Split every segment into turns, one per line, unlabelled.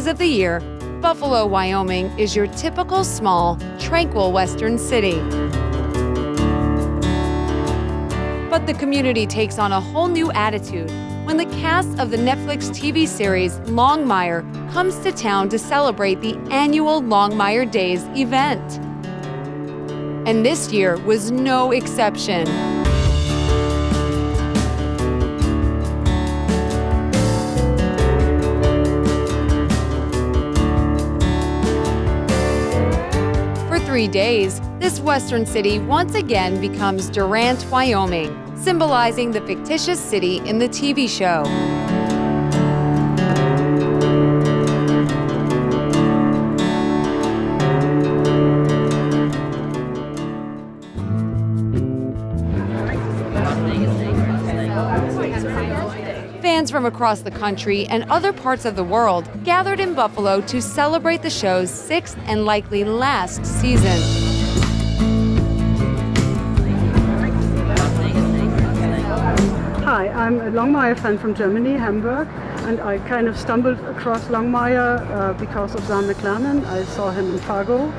days of the year, Buffalo, Wyoming is your typical small, tranquil Western city. But the community takes on a whole new attitude when the cast of the Netflix TV series Longmire comes to town to celebrate the annual Longmire Days event. And this year was no exception. For 3 days, this western city once again becomes Durant, Wyoming, symbolizing the fictitious city in the TV show. Fans from across the country and other parts of the world gathered in Buffalo to celebrate the show's 6th and likely last season.
Hi, I'm a Longmire fan from Germany, Hamburg, and I kind of stumbled across Longmire because of Zahn McClarnon. I saw him in Fargo,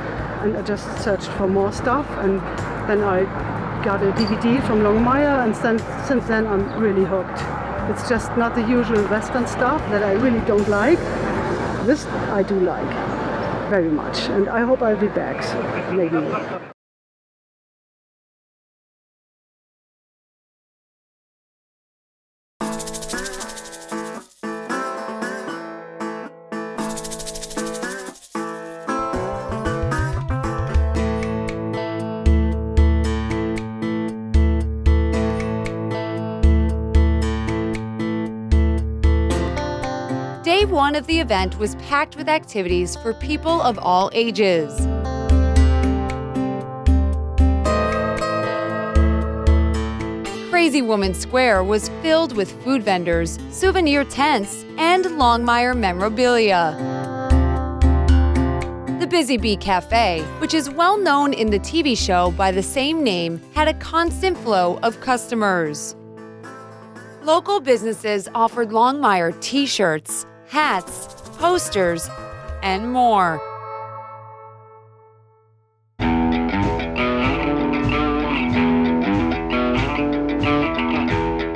and I just searched for more stuff, and then I got a DVD from Longmire, and since then I'm really hooked. It's just not the usual Western stuff that I really don't like. This I do like very much, and I hope I'll be back maybe.
Day one of the event was packed with activities for people of all ages. Crazy Woman Square was filled with food vendors, souvenir tents, and Longmire memorabilia. The Busy Bee Cafe, which is well known in the TV show by the same name, had a constant flow of customers. Local businesses offered Longmire t-shirts, hats, posters, and more.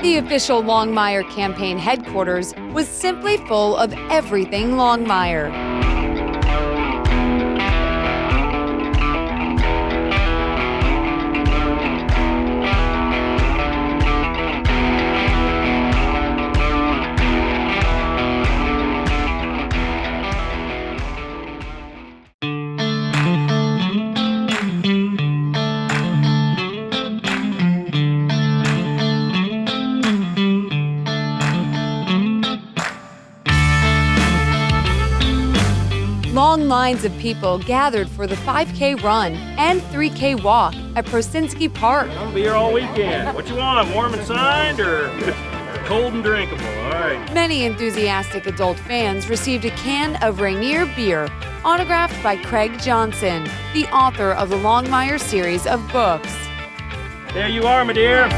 The official Longmire campaign headquarters was simply full of everything Longmire. Long lines of people gathered for the 5K run and 3K walk at Prosinski Park.
I'm gonna be here all weekend. What you want, warm and signed or cold and drinkable? All right.
Many enthusiastic adult fans received a can of Rainier beer, autographed by Craig Johnson, the author of the Longmire series of books.
There you are, my dear.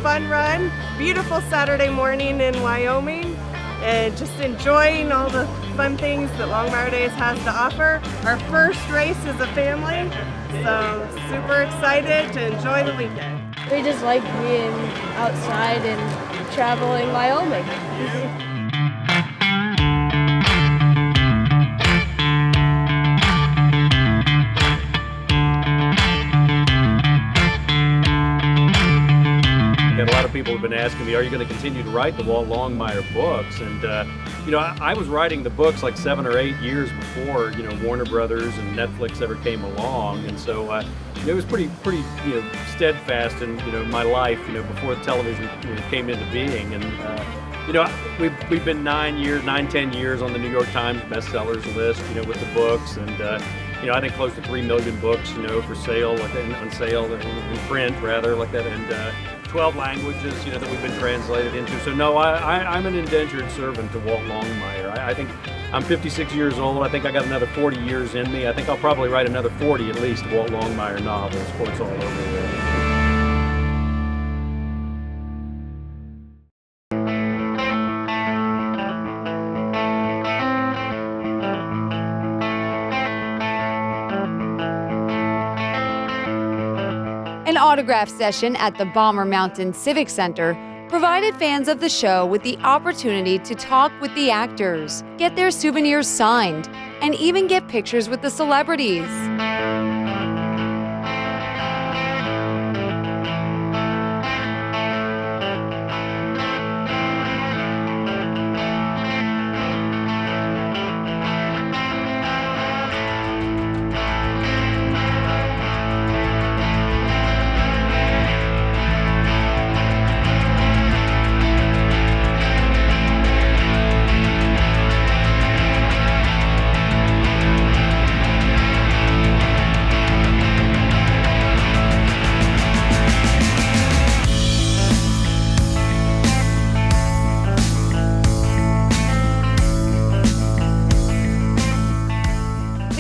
Fun run, beautiful Saturday morning in Wyoming, and just enjoying all the fun things that Longmire Days has to offer. Our first race as a family, so super excited to enjoy the weekend.
We just like being outside and traveling Wyoming.
A lot of people have been asking me, are you going to continue to write the Longmire books? And I was writing the books like 7 or 8 years before Warner Brothers and Netflix ever came along, and so it was pretty steadfast in my life before the television came into being. And we've been 9-10 years on the New York Times bestsellers list with the books, and I think close to 3 million books for sale, on sale in print rather, like that. And 12 languages, that we've been translated into. So no, I'm an indentured servant to Walt Longmire. I think I'm 56 years old. I think I got another 40 years in me. I think I'll probably write another 40 at least Walt Longmire novels before it's all over with.
An autograph session at the Bomber Mountain Civic Center provided fans of the show with the opportunity to talk with the actors, get their souvenirs signed, and even get pictures with the celebrities.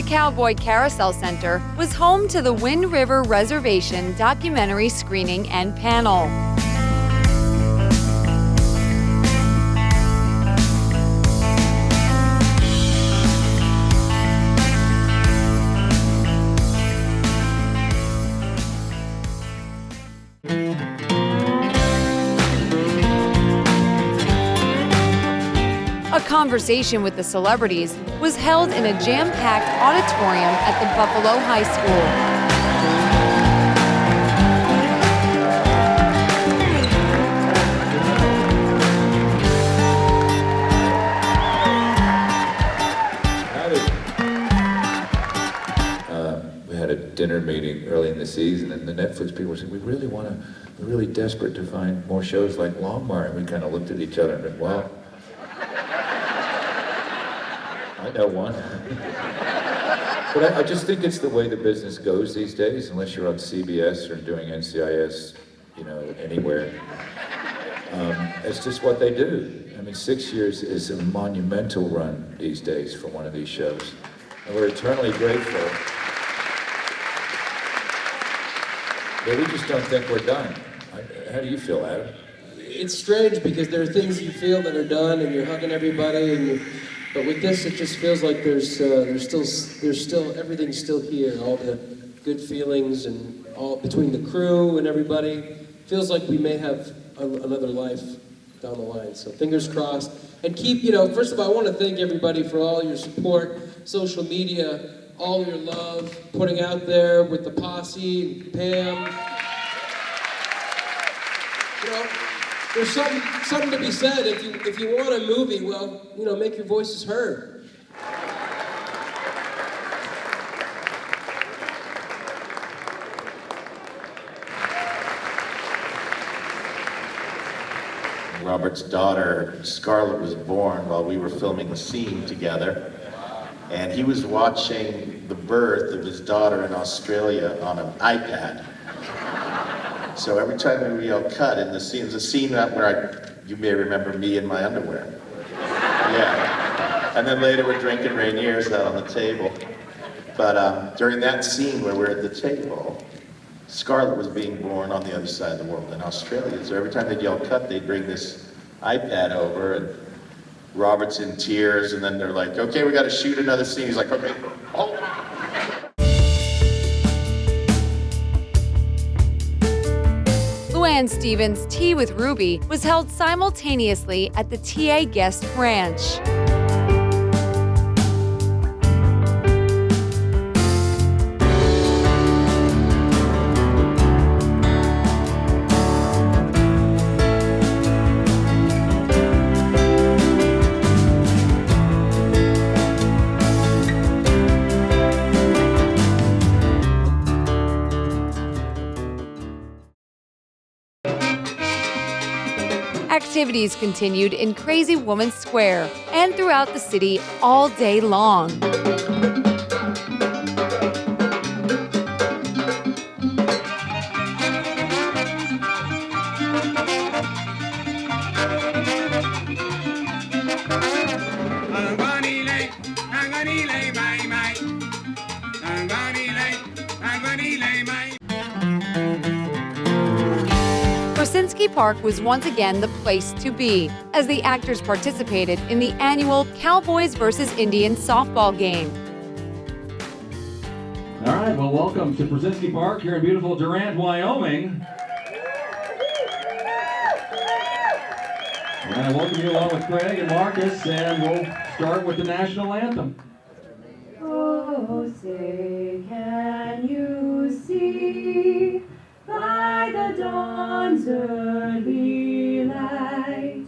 Cowboy Carousel Center was home to the Wind River Reservation documentary screening and panel. A conversation with the celebrities was held in a jam-packed auditorium at the Buffalo High School.
We had a dinner meeting early in the season, and the Netflix people said, we're really desperate to find more shows like Longmire. And we kind of looked at each other and said, well, I know one. But I just think it's the way the business goes these days, unless you're on CBS or doing NCIS, anywhere. It's just what they do. I mean, 6 years is a monumental run these days for one of these shows. And we're eternally grateful. But we just don't think we're done. How do you feel, Adam?
It's strange because there are things you feel that are done and you're hugging everybody but with this it just feels like there's still everything's still here, all the good feelings and all between the crew and everybody. Feels like we may have another life down the line. So fingers crossed. And keep, first of all, I want to thank everybody for all your support, social media, all your love, putting out there with the posse, and Pam. There's something to be said. If you want a movie, well, make your voices heard.
Robert's daughter, Scarlett, was born while we were filming the scene together. And he was watching the birth of his daughter in Australia on an iPad. So every time we yell cut in the scene, there's a scene where you may remember me in my underwear. Yeah. And then later we're drinking Rainier's out on the table. But during that scene where we're at the table, Scarlett was being born on the other side of the world in Australia. So every time they'd yell cut, they'd bring this iPad over, and Robert's in tears, and then they're like, okay, we gotta shoot another scene. He's like, okay, hold on.
Luann Stevens' Tea with Ruby was held simultaneously at the TA Guest Ranch. Activities continued in Crazy Woman Square and throughout the city all day long. Krasinski Park was once again the place to be, as the actors participated in the annual Cowboys vs. Indians softball game.
All right, well, welcome to Krasinski Park here in beautiful Durant, Wyoming. And I welcome you along with Craig and Marcus, and we'll start with the national anthem.
Oh, say, can you see by the dawn's early light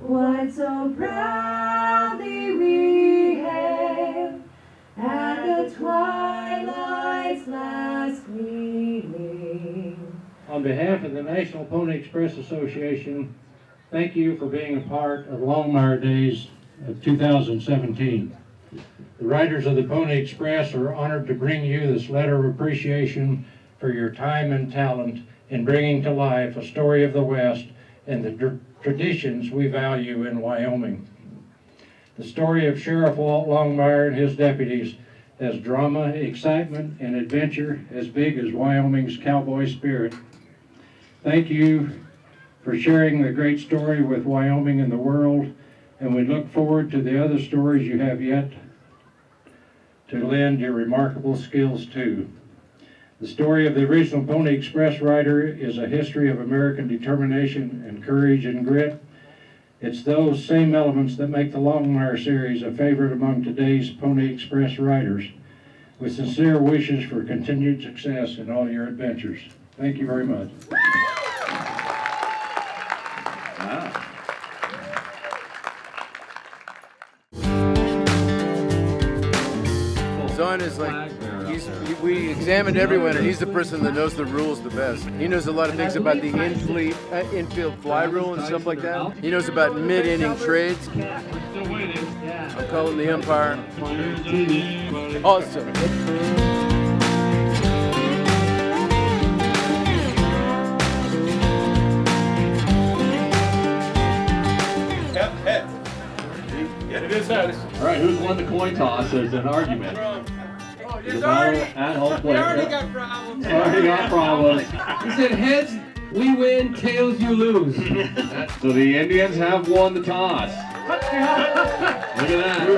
what so proudly we hailed at the twilight's last gleaming?
On behalf of the National Pony Express Association, thank you for being a part of Longmire Days of 2017. The riders of the Pony Express are honored to bring you this letter of appreciation for your time and talent in bringing to life a story of the West and the traditions we value in Wyoming. The story of Sheriff Walt Longmire and his deputies has drama, excitement, and adventure as big as Wyoming's cowboy spirit. Thank you for sharing the great story with Wyoming and the world, and we look forward to the other stories you have yet to lend your remarkable skills to. The story of the original Pony Express rider is a history of American determination and courage and grit. It's those same elements that make the Longmire series a favorite among today's Pony Express riders. With sincere wishes for continued success in all your adventures. Thank you very much.
Wow.
Son is like, we examined everyone, and he's the person that knows the rules the best. He knows a lot of things about the infield fly rule and stuff like that. He knows about mid-inning trades. I'm calling the umpire. Awesome.
It is heads. All right, who's won the coin toss as an argument?
It's already,
at home
we already got problems.
Already got problems.
He said heads, we win, tails, you lose.
So the Indians have won the toss. Look at that.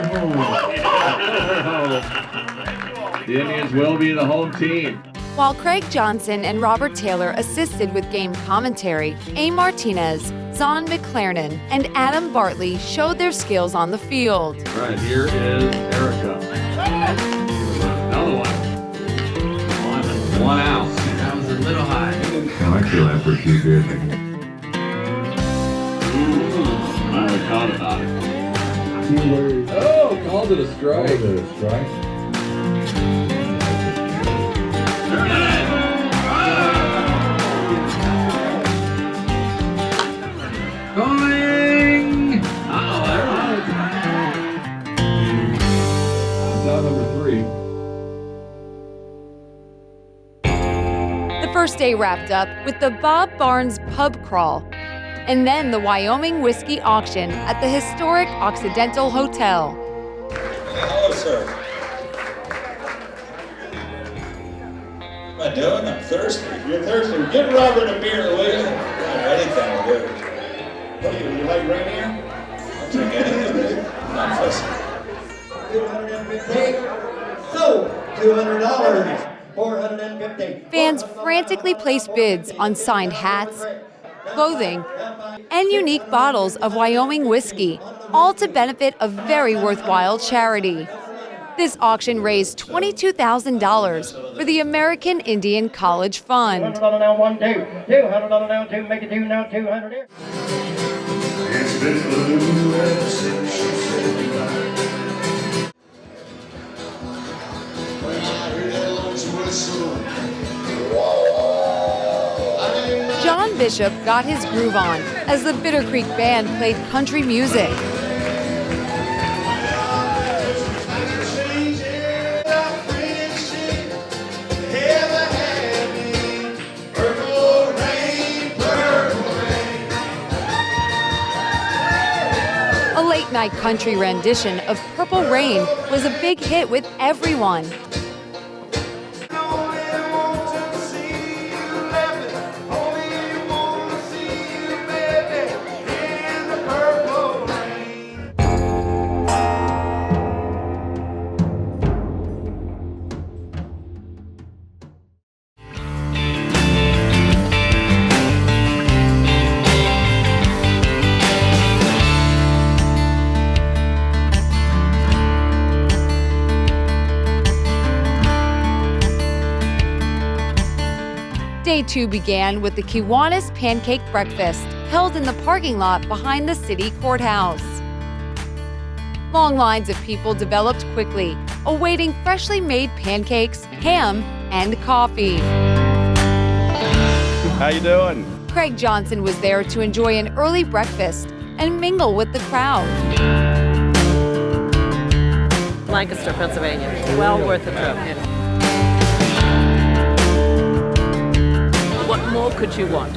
The Indians will be the home team.
While Craig Johnson and Robert Taylor assisted with game commentary, A. Martinez, Zon McClarnon, and Adam Bartley showed their skills on the field.
All right, here is Erica. Another one. One out.
That was a little high.
I feel that for too good.
I thought about it.
Oh, called it a strike.
Going! Oh, there it is. Out number 3.
The first day wrapped up with the Bob Barnes pub crawl, and then the Wyoming whiskey auction at the historic Occidental Hotel.
Hello, sir. What am I doing? I'm thirsty. You're thirsty? Get Robert a beer, will you? Anything will do. What do you like Rainier? I'll drink anything. I'm not fussy.
$250. So, $200. $450.
Fans frantically placed bids on signed hats, clothing, and unique bottles of Wyoming whiskey, all to benefit a very worthwhile charity. This auction raised $22,000 for the American Indian College Fund.
$200 now, 1, 2. $200 now, 2. Make it 2 now, 200 here.
It's been blue ever since she said goodbye. When I hear that lunch whistle,
John Bishop got his groove on as the Bitter Creek Band played country music. high country rendition of Purple Rain was a big hit with everyone. Day 2 began with the Kiwanis Pancake Breakfast, held in the parking lot behind the city courthouse. Long lines of people developed quickly, awaiting freshly made pancakes, ham, and coffee.
How you doing?
Craig Johnson was there to enjoy an early breakfast and mingle with the crowd.
Lancaster, Pennsylvania. Well worth the trip. What more could you want?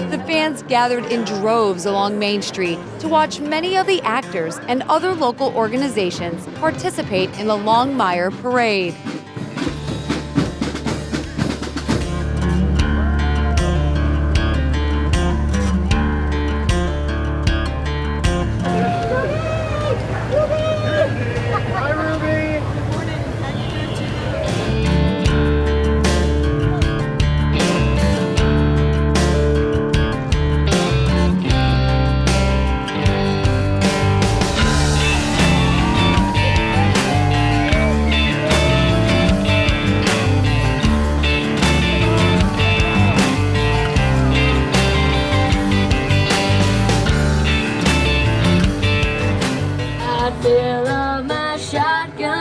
The fans gathered in droves along Main Street to watch many of the actors and other local organizations participate in the Longmire Parade.
Fill up my shotgun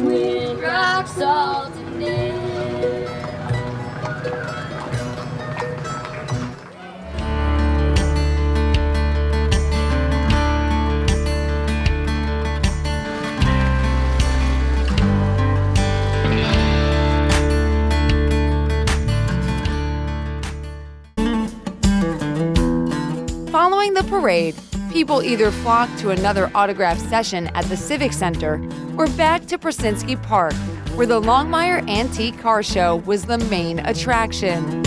with rock salt and
Following the parade, people either flocked to another autograph session at the Civic Center or back to Prasinski Park, where the Longmire Antique Car Show was the main attraction.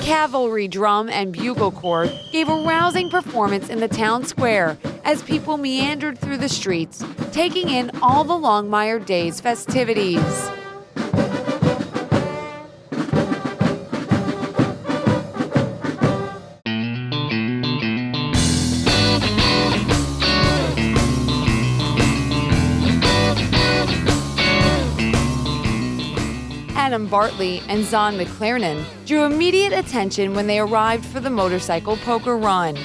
Cavalry drum and bugle corps gave a rousing performance in the town square as people meandered through the streets, taking in all the Longmire Days festivities. Adam Bartley and Zon McClernand drew immediate attention when they arrived for the motorcycle poker run.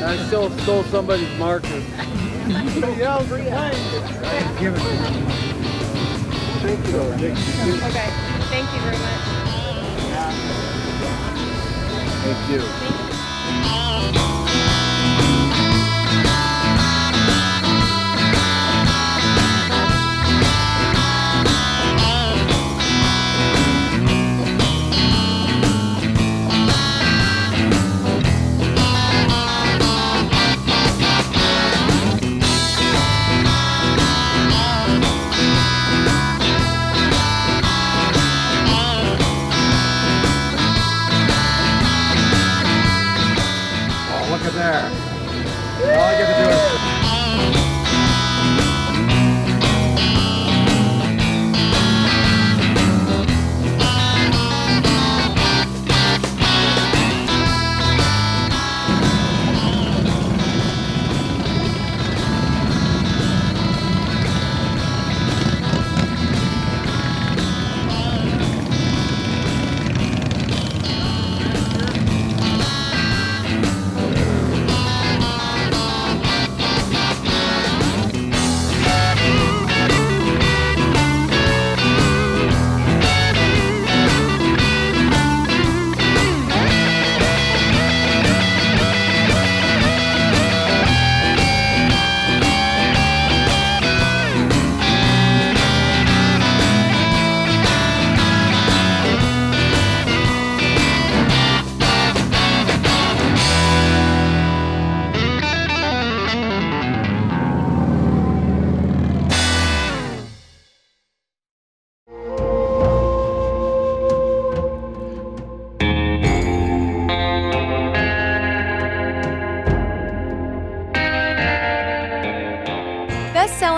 I still stole somebody's marker.
Okay, thank you very much.
Thank you.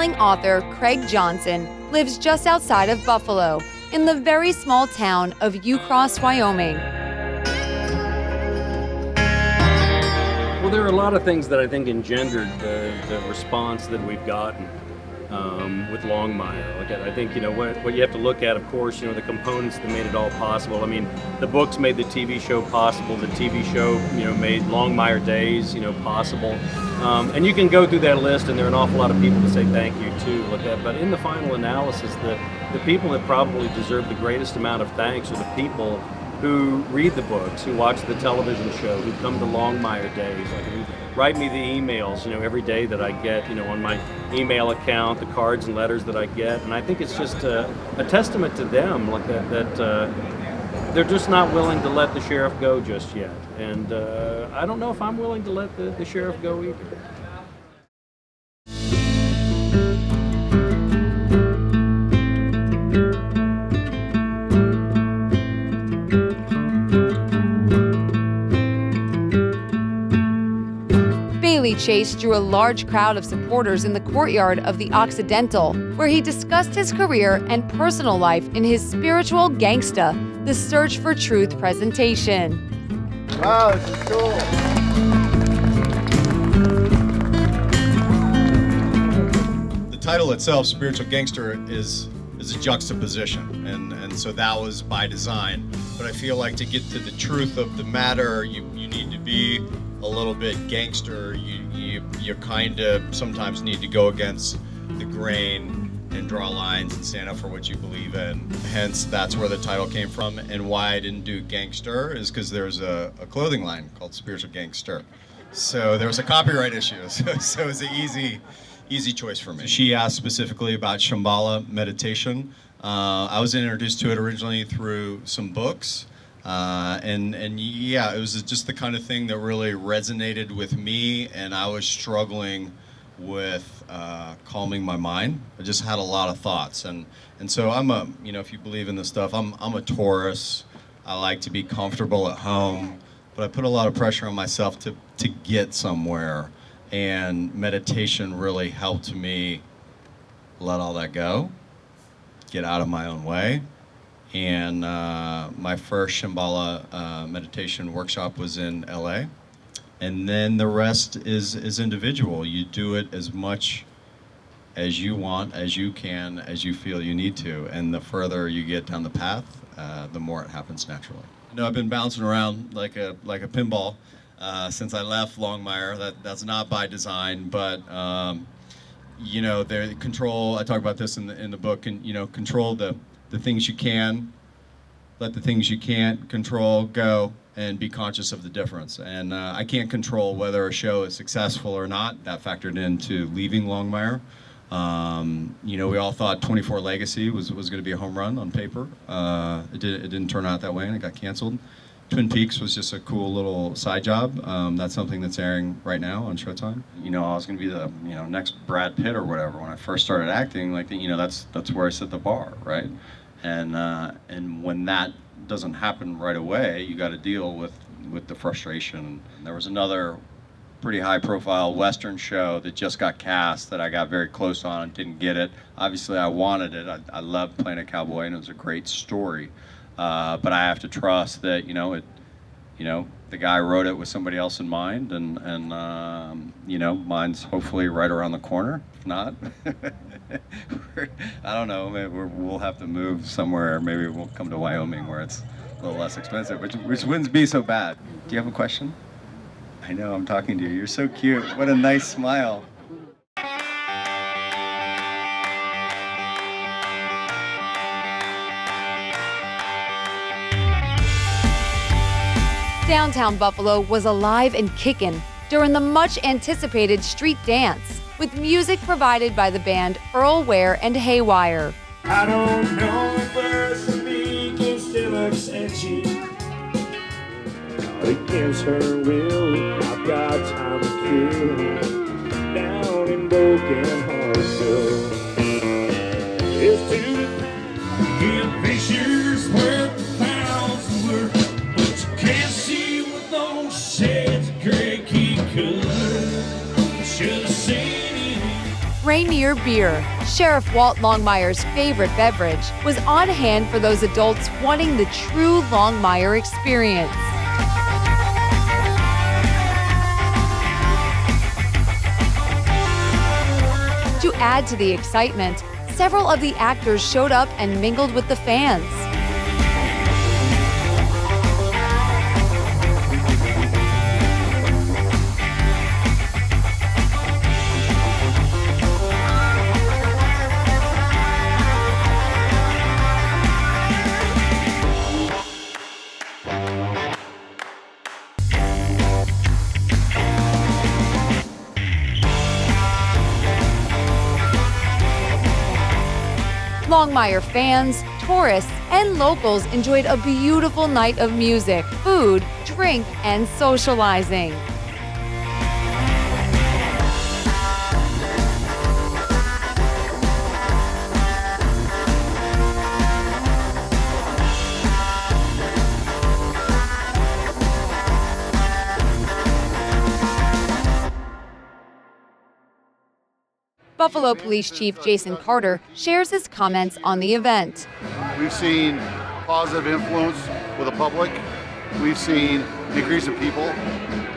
best-selling author Craig Johnson lives just outside of Buffalo, in the very small town of Ucross, Wyoming.
Well, there are a lot of things that I think engendered the response that we've gotten with Longmire. Like, I think, what you have to look at, of course, the components that made it all possible. I mean, the books made the TV show possible. The TV show, made Longmire Days, possible. And you can go through that list, and there are an awful lot of people to say thank you to. But in the final analysis, the people that probably deserve the greatest amount of thanks are the people who read the books, who watch the television show, who come to Longmire Days, who write me the emails, every day that I get, on my email account, the cards and letters that I get. And I think it's just a testament to them, that they're just not willing to let the sheriff go just yet. And I don't know if I'm willing to let the sheriff go either.
Chase drew a large crowd of supporters in the courtyard of the Occidental, where he discussed his career and personal life in his spiritual Gangsta, The Search for Truth presentation.
Wow, this is cool. The title itself, Spiritual Gangster, is a juxtaposition, and so that was by design. But I feel like to get to the truth of the matter, you need to be a little bit gangster. You kind of sometimes need to go against the grain and draw lines and stand up for what you believe in. Hence, that's where the title came from. And why I didn't do gangster is because there's a clothing line called Spiritual Gangster. So there was a copyright issue. So it was an easy choice for me. She asked specifically about Shambhala meditation. I was introduced to it originally through some books. And yeah, it was just the kind of thing that really resonated with me, and I was struggling with calming my mind. I just had a lot of thoughts, and so I'm if you believe in this stuff, I'm a Taurus. I like to be comfortable at home, but I put a lot of pressure on myself to get somewhere, and meditation really helped me let all that go, get out of my own way. And my first Shambhala meditation workshop was in LA. And then the rest is individual. You do it as much as you want, as you can, as you feel you need to. And the further you get down the path, the more it happens naturally. I've been bouncing around like a pinball since I left Longmire. That's not by design, but the control, I talk about this in the book, and control the things you can, let the things you can't control go, and be conscious of the difference. And I can't control whether a show is successful or not. That factored into leaving Longmire. We all thought 24 Legacy was going to be a home run on paper. It didn't turn out that way, and it got canceled. Twin Peaks was just a cool little side job. That's something that's airing right now on Showtime. I was going to be the next Brad Pitt or whatever when I first started acting. That's where I set the bar, right? And when that doesn't happen right away, you got to deal with the frustration. And there was another pretty high-profile Western show that just got cast that I got very close on and didn't get it. Obviously, I wanted it. I loved playing a cowboy, and it was a great story. But I have to trust that the guy wrote it with somebody else in mind, and mine's hopefully right around the corner. If not, I don't know. Maybe we'll have to move somewhere. Maybe we'll come to Wyoming where it's a little less expensive, which wouldn't be so bad. Do you have a question? I know I'm talking to you. You're so cute. What a nice smile.
Downtown Buffalo was alive and kickin' during the much-anticipated street dance, with music provided by the band Earl Ware and Haywire.
I don't know if words to me can still upset you. Against her will, I've got time to kill. Down in broken Hartsville, it's too give pictures worth 1,000 words, but you can't see what those shades of gray keep color. Should have seen it.
Rainier beer, Sheriff Walt Longmire's favorite beverage, was on hand for those adults wanting the true Longmire experience. To add to the excitement, several of the actors showed up and mingled with the fans. Longmire fans, tourists, and locals enjoyed a beautiful night of music, food, drink, and socializing. Buffalo Police Chief Jason Carter shares his comments on the event.
We've seen positive influence with the public. We've seen the increase of people.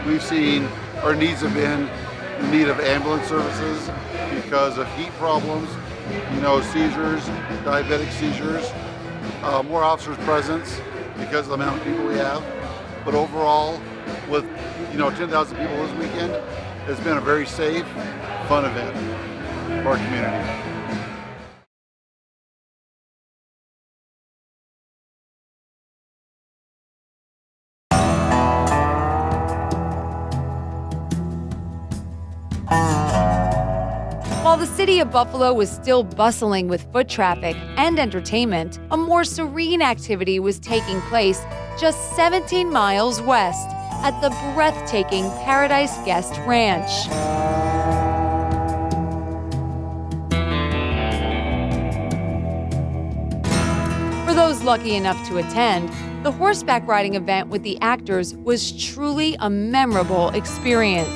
We've seen our needs have been in need of ambulance services because of heat problems, seizures, diabetic seizures, more officers' presence because of the amount of people we have. But overall, with 10,000 people this weekend, it's been a very safe, fun event for our community.
While the city of Buffalo was still bustling with foot traffic and entertainment, a more serene activity was taking place just 17 miles west at the breathtaking Paradise Guest Ranch. For those lucky enough to attend, the horseback riding event with the actors was truly a memorable experience.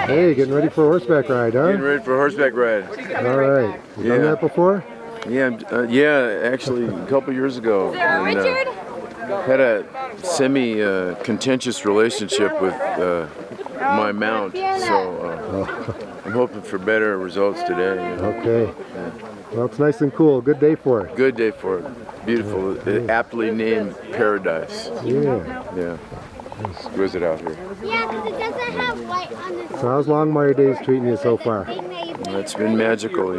Hey, getting ready for a horseback ride, huh?
Getting ready for a horseback ride.
All right. You done that before?
Yeah, actually a couple years ago.
Richard?
Had a semi-contentious relationship with my mount, so I'm hoping for better results today.
Okay. Yeah. Well, it's nice and cool. Good day for it.
Good day for it. Beautiful. Aptly named Paradise.
Yeah.
Exquisite out here.
Yeah, because it doesn't have white on the...
So how's Longmire Days treating you so far?
It's been magical,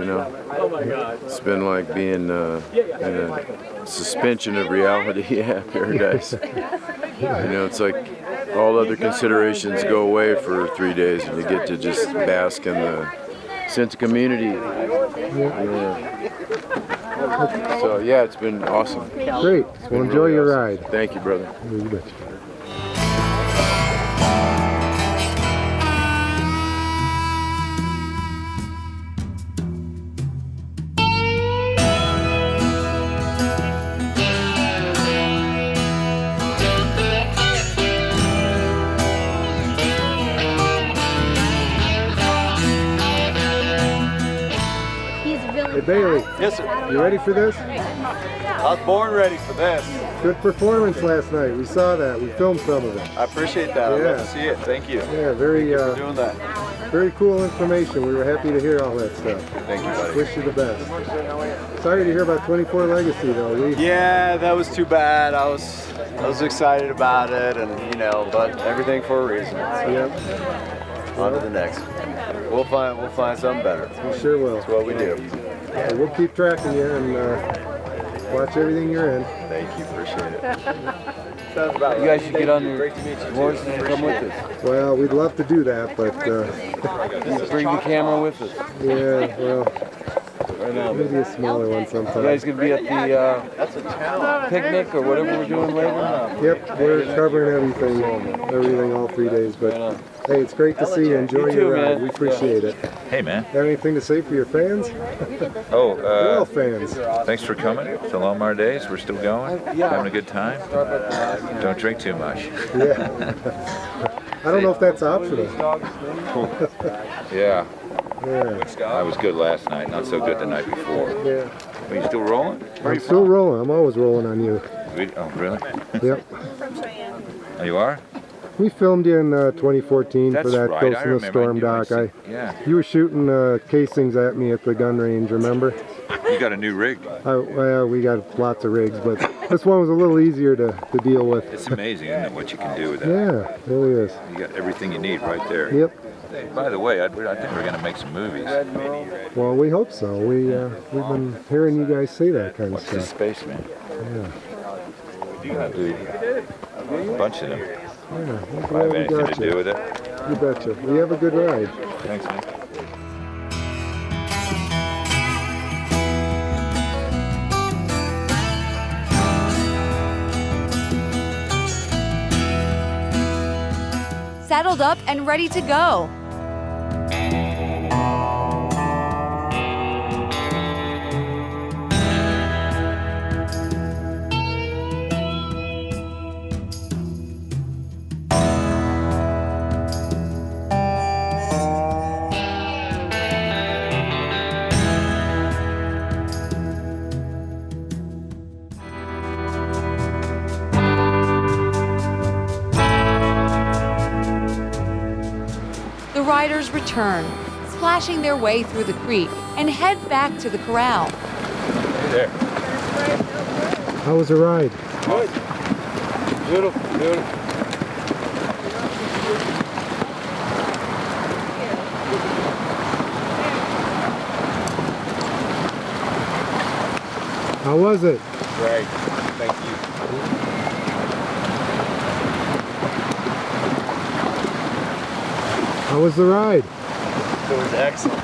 It's been like being in a suspension of reality. Yeah, Paradise. It's like all other considerations go away for 3 days and you get to just bask in the sense of community. So yeah, it's been awesome.
Great. Well, enjoy your ride.
Thank you, brother.
Hey, Bailey.
Yes, sir.
You ready for this?
I was born ready for this.
Good performance last night. We saw that. We filmed some of it.
I appreciate that. I'd love to see it. Thank you.
Yeah, very
Thank you for doing that.
Very cool information. We were happy to hear all that stuff.
Thank you, buddy.
Wish you the best. Sorry to hear about 24 Legacy, though.
Yeah, that was too bad. I was excited about it, and but everything for a reason.
Yep.
On to the next. We'll find something better.
We sure will.
That's what we do.
Yeah, we'll keep track of you and watch everything you're in.
Thank you. Appreciate it.
You guys should get on your horses and come with us.
Well, we'd love to do that, but
bring the camera with us.
Yeah, well, maybe a smaller one sometime.
You guys gonna be at the picnic or whatever we're doing later?
Yep, we're covering everything all 3 days. But hey, it's great to see you. Enjoy your ride.
Man.
We appreciate it.
Hey, man.
Have anything to say for your fans?
We're
all fans.
Thanks for coming to Longmire Days. We're still going, having a good time. Don't drink too much.
Yeah. I don't know if that's optional.
Yeah.
Yeah.
I was good last night, not so good the night before.
Yeah.
Are you still rolling?
I'm still rolling. I'm always rolling on you.
Oh, really?
Yep.
Oh, you are?
We filmed you in 2014
That's
for that
right.
Ghost
I
in the
remember.
Storm
I
doc.
knew. Yeah.
You were shooting casings at me at the gun range, remember?
You got a new rig.
Well, we got lots of rigs, but this one was a little easier to deal with.
It's amazing, isn't it, what you can do with that?
Yeah, it really is.
You got everything you need right there.
Yep.
By the way, I think we're going to make some movies.
Well, we hope so. We've been hearing you guys say that kind of
What's the
stuff.
Spaceman?
Yeah.
Do a bunch of them.
Yeah.
If I have anything to do with it.
You betcha. We have a good ride.
Thanks, man.
Saddled up and ready to go. The riders return, splashing their way through the creek and head back to the corral.
Hey there.
How was the ride?
Good. Beautiful, beautiful.
How was it?
Great. Thank you.
How was the ride?
It was excellent.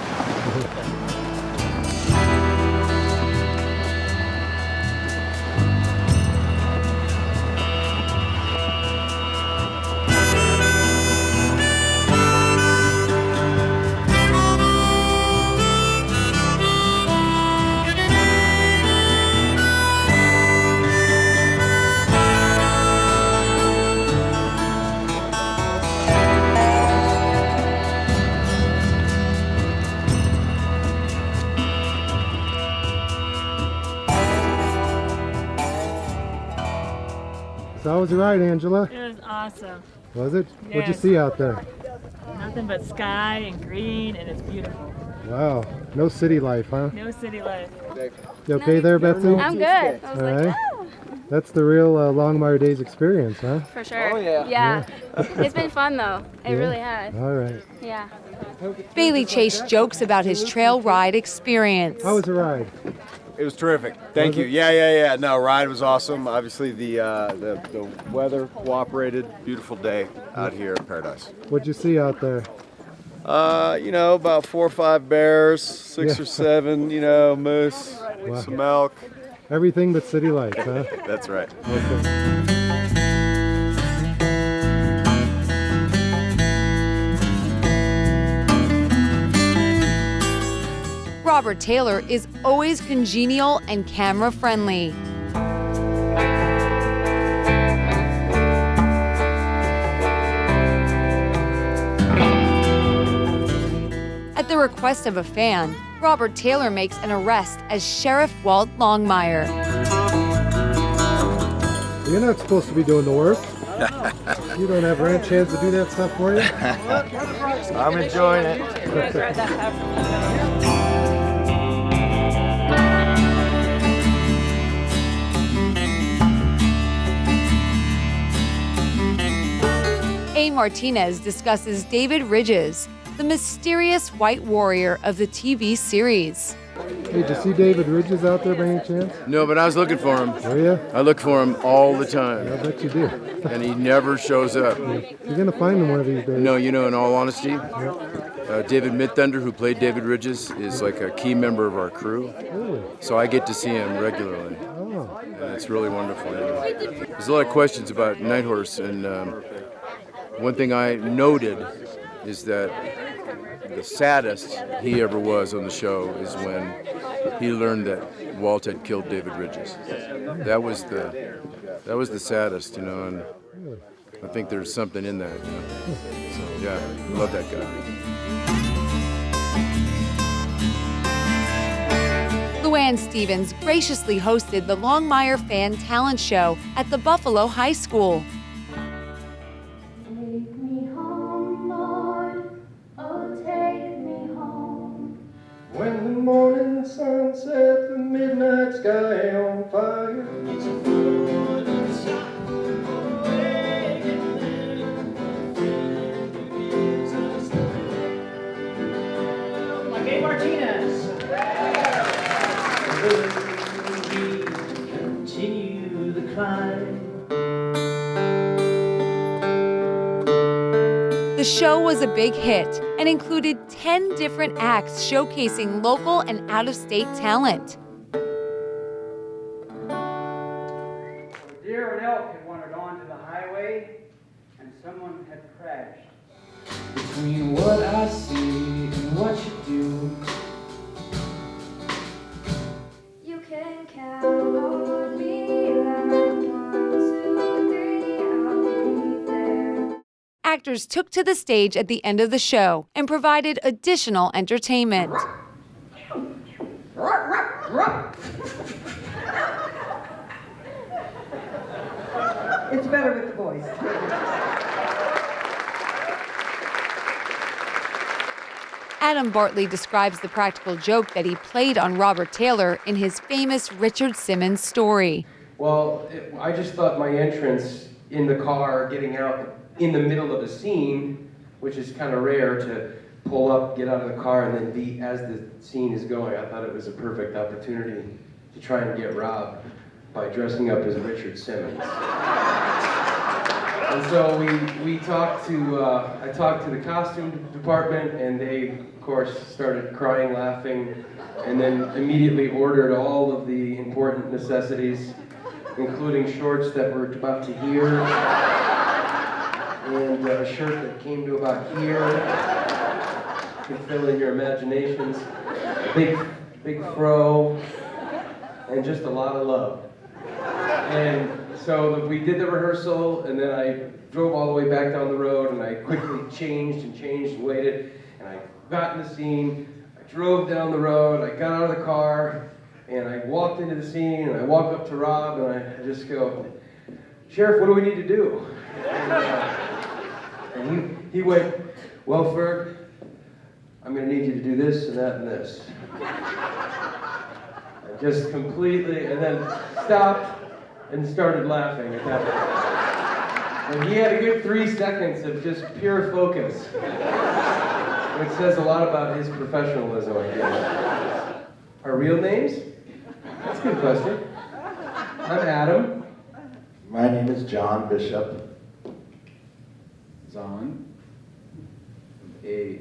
So how was the ride, Angela?
It was awesome.
Was it?
Yes.
What'd you see out there?
Nothing but sky and green, and it's beautiful.
Wow. No city life, huh?
No city life.
You okay there, Betsy?
I'm good. I was
All
like,
right. That's the real Longmire Days experience, huh?
for sure.
Oh, yeah.
Yeah. It's been fun though. It
Yeah?
really has.
All right.
Yeah.
Bailey Chase jokes about his trail ride experience.
How was the ride?
It was terrific. Thank you. Yeah. No, ride was awesome. Obviously, the weather cooperated. Beautiful day out here in Paradise.
What'd you see out there?
About 4 or 5 bears, 6
Yeah.
or 7, moose,
Wow.
some elk.
Everything but city lights, huh?
That's right.
Okay.
Robert Taylor is always congenial and camera friendly. At the request of a fan, Robert Taylor makes an arrest as Sheriff Walt Longmire.
You're not supposed to be doing the work. You don't have ranch hands to do that stuff for you?
I'm enjoying it.
A. Martinez discusses David Ridges, the mysterious white warrior of the TV series.
Hey, did you see David Ridges out there by any chance?
No, but I was looking for him.
Were you?
I look for him all the time.
I bet you do.
And he never shows up.
You're going to find him one of these days.
No, in all honesty, David Midthunder, who played David Ridges, is like a key member of our crew.
Really?
So I get to see him regularly.
Oh.
And it's really wonderful. There's a lot of questions about Night Horse, and one thing I noted is that the saddest he ever was on the show is when he learned that Walt had killed David Ridges. That was the saddest, and I think there's something in that. So yeah, love that guy.
Luann Stevens graciously hosted the Longmire Fan Talent Show at the Buffalo High School.
Take me home, Lord, oh take me home.
When the morning sun sets, the midnight sky on fire. It's a for the sun away, and then gives us the
Like A. Martinez. We continue the climb.
The show was a big hit and included 10 different acts showcasing local and out-of-state talent.
Deer and elk had wandered onto the highway, and someone had crashed. Between what I see and what you do,
You can count on me like 1, 2, 3, I'll be there.
Actors took to the stage at the end of the show and provided additional entertainment.
it's better with the voice.
Adam Bartley describes the practical joke that he played on Robert Taylor in his famous Richard Simmons story.
Well, I just thought my entrance in the car, getting out in the middle of a scene, which is kind of rare to pull up, get out of the car, and then be as the scene is going. I thought it was a perfect opportunity to try and get Rob by dressing up as Richard Simmons. And so I talked to the costume department, and they, of course, started crying, laughing, and then immediately ordered all of the important necessities, including shorts that were about to here, and a shirt that came to about here. You can fill in your imaginations. Big fro, and just a lot of love. And so we did the rehearsal, and then I drove all the way back down the road, and I quickly changed and waited, and I got in the scene. I drove down the road, I got out of the car, and I walked into the scene, and I walk up to Rob, and I just go, "Sheriff, what do we need to do?" And he went, "Well, Ferg, I'm going to need you to do this and that and this." I just completely, and then stopped and started laughing at that point. And he had a good 3 seconds of just pure focus, which says a lot about his professionalism, I guess. Our real names? That's a good question. I'm Adam.
My name is John Bishop.
Zahn. A.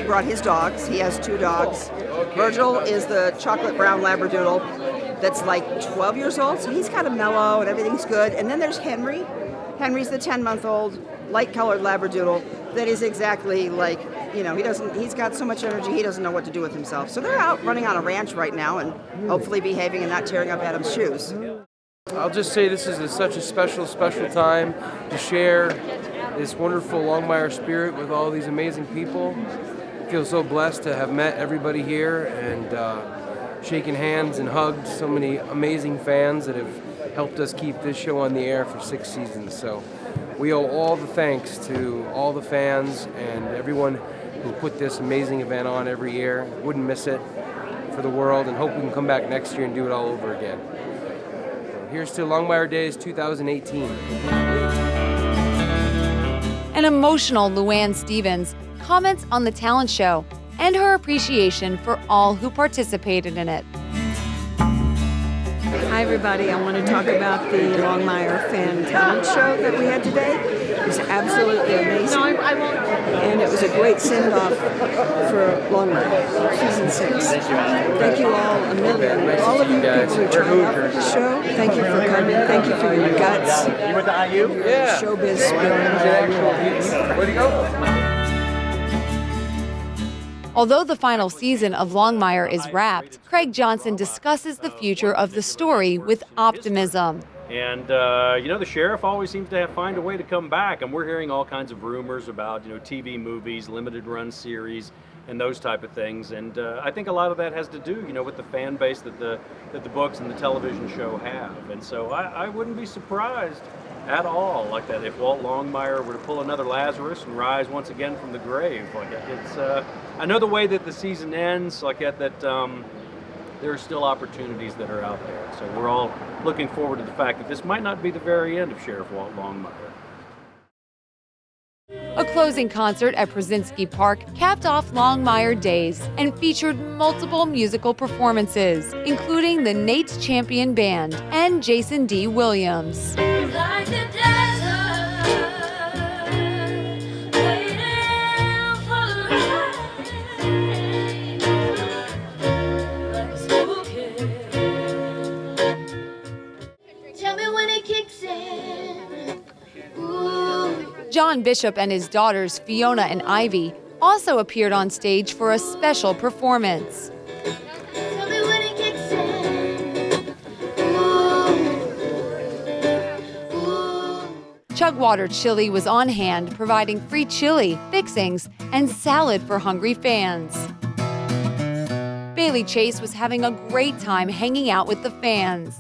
Brought his dogs. He has 2 dogs. Virgil is the chocolate brown Labradoodle that's like 12 years old, so he's kind of mellow and everything's good. And then there's Henry. Henry's the 10-month-old light-colored Labradoodle that is exactly like, he's got so much energy he doesn't know what to do with himself. So they're out running on a ranch right now and hopefully behaving and not tearing up Adam's shoes.
I'll just say this is such a special time to share this wonderful Longmire spirit with all these amazing people. I feel so blessed to have met everybody here and shaken hands and hugged so many amazing fans that have helped us keep this show on the air for 6 seasons. So we owe all the thanks to all the fans and everyone who put this amazing event on every year. Wouldn't miss it for the world, and hope we can come back next year and do it all over again. So here's to Longmire Days 2018.
An emotional Luann Stevens comments on the talent show and her appreciation for all who participated in it.
Hi, everybody. I want to talk about the Longmire fan talent show that we had today. It was absolutely amazing. And it was a great send-off for Longmire, season 6. Thank you all a million. All of you people who tried out for the show, thank you for coming. Thank you for your guts.
You went to IU?
Yeah. Showbiz spirit.
Where'd you go?
Although the final season of Longmire is wrapped, Craig Johnson discusses the future of the story with optimism.
And, the sheriff always seems to find a way to come back. And we're hearing all kinds of rumors about, TV movies, limited run series, and those type of things. And I think a lot of that has to do, with the fan base that the books and the television show have. And so I wouldn't be surprised at all like that if Walt Longmire were to pull another Lazarus and rise once again from the grave. Like it's, I know the way that the season ends, like that there are still opportunities that are out there. So we're all looking forward to the fact that this might not be the very end of Sheriff Walt Longmire.
A closing concert at Brzezinski Park capped off Longmire Days and featured multiple musical performances, including the Nate's Champion Band and Jason D. Williams. John Bishop and his daughters Fiona and Ivy also appeared on stage for a special performance. Chugwater Chili was on hand, providing free chili, fixings, and salad for hungry fans. Bailey Chase was having a great time hanging out with the fans.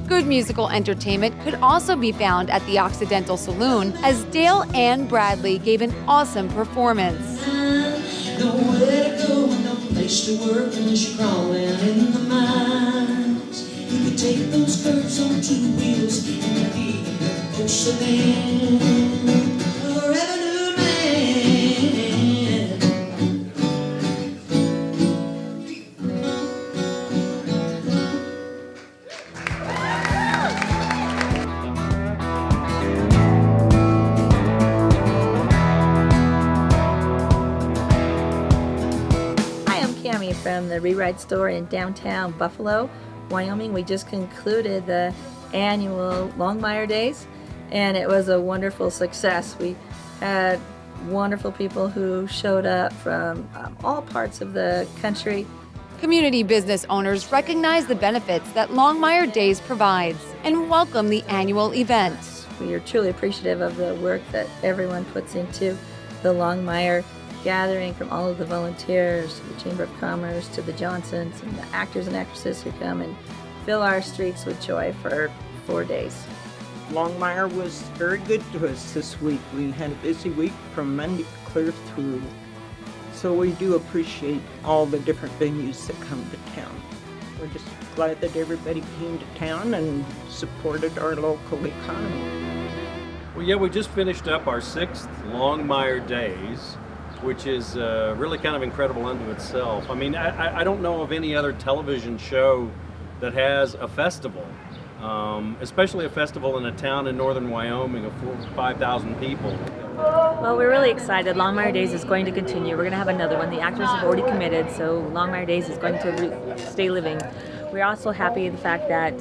Good musical entertainment could also be found at the Occidental Saloon as Dale Ann Bradley gave an awesome performance.
Nowhere to go and no place to work unless you're crawling in the mines. You could take those curves on 2 wheels and be a postman or revenue man.
From the Rewrite Store in downtown Buffalo, Wyoming. We just concluded the annual Longmire Days, and it was a wonderful success. We had wonderful people who showed up from all parts of the country.
Community business owners recognize the benefits that Longmire Days provides and welcome the annual event.
We are truly appreciative of the work that everyone puts into the Longmire gathering, from all of the volunteers, the Chamber of Commerce, to the Johnsons, and the actors and actresses who come and fill our streets with joy for 4 days.
Longmire was very good to us this week. We had a busy week from Monday clear through. So we do appreciate all the different venues that come to town. We're just glad that everybody came to town and supported our local economy.
Well, yeah, we just finished up our 6th Longmire Days, which is really kind of incredible unto itself. I mean, I don't know of any other television show that has a festival, especially a festival in a town in northern Wyoming of 4,000 to 5,000 people.
Well, we're really excited. Longmire Days is going to continue. We're going to have another one. The actors have already committed, so Longmire Days is going to stay living. We're also happy the fact that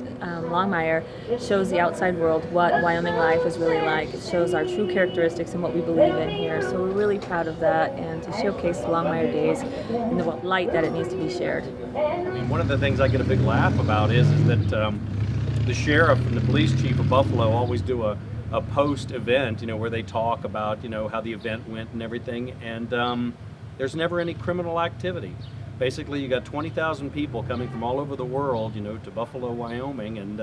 Longmire shows the outside world what Wyoming life is really like. It shows our true characteristics and what we believe in here. So we're really proud of that, and to showcase the Longmire Days in the light that it needs to be shared.
I mean, one of the things I get a big laugh about is that the sheriff and the police chief of Buffalo always do a post-event, where they talk about, how the event went and everything, and there's never any criminal activity. Basically, you got 20,000 people coming from all over the world, to Buffalo, Wyoming, and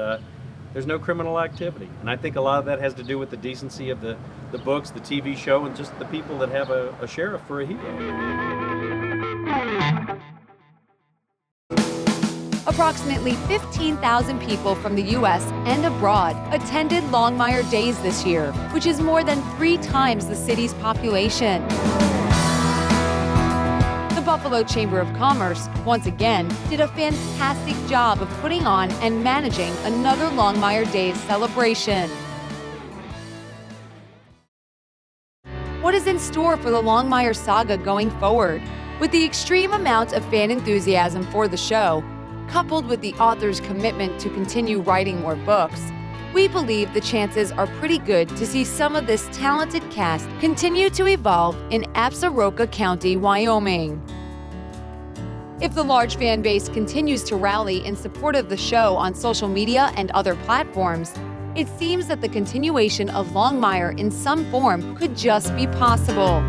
there's no criminal activity. And I think a lot of that has to do with the decency of the books, the TV show, and just the people that have a sheriff for a hero.
A Approximately 15,000 people from the U.S. and abroad attended Longmire Days this year, which is more than 3 times the city's population. The Buffalo Chamber of Commerce, once again, did a fantastic job of putting on and managing another Longmire Days celebration. What is in store for the Longmire saga going forward? With the extreme amount of fan enthusiasm for the show, coupled with the author's commitment to continue writing more books, we believe the chances are pretty good to see some of this talented cast continue to evolve in Absaroka County, Wyoming. If the large fan base continues to rally in support of the show on social media and other platforms, it seems that the continuation of Longmire in some form could just be possible.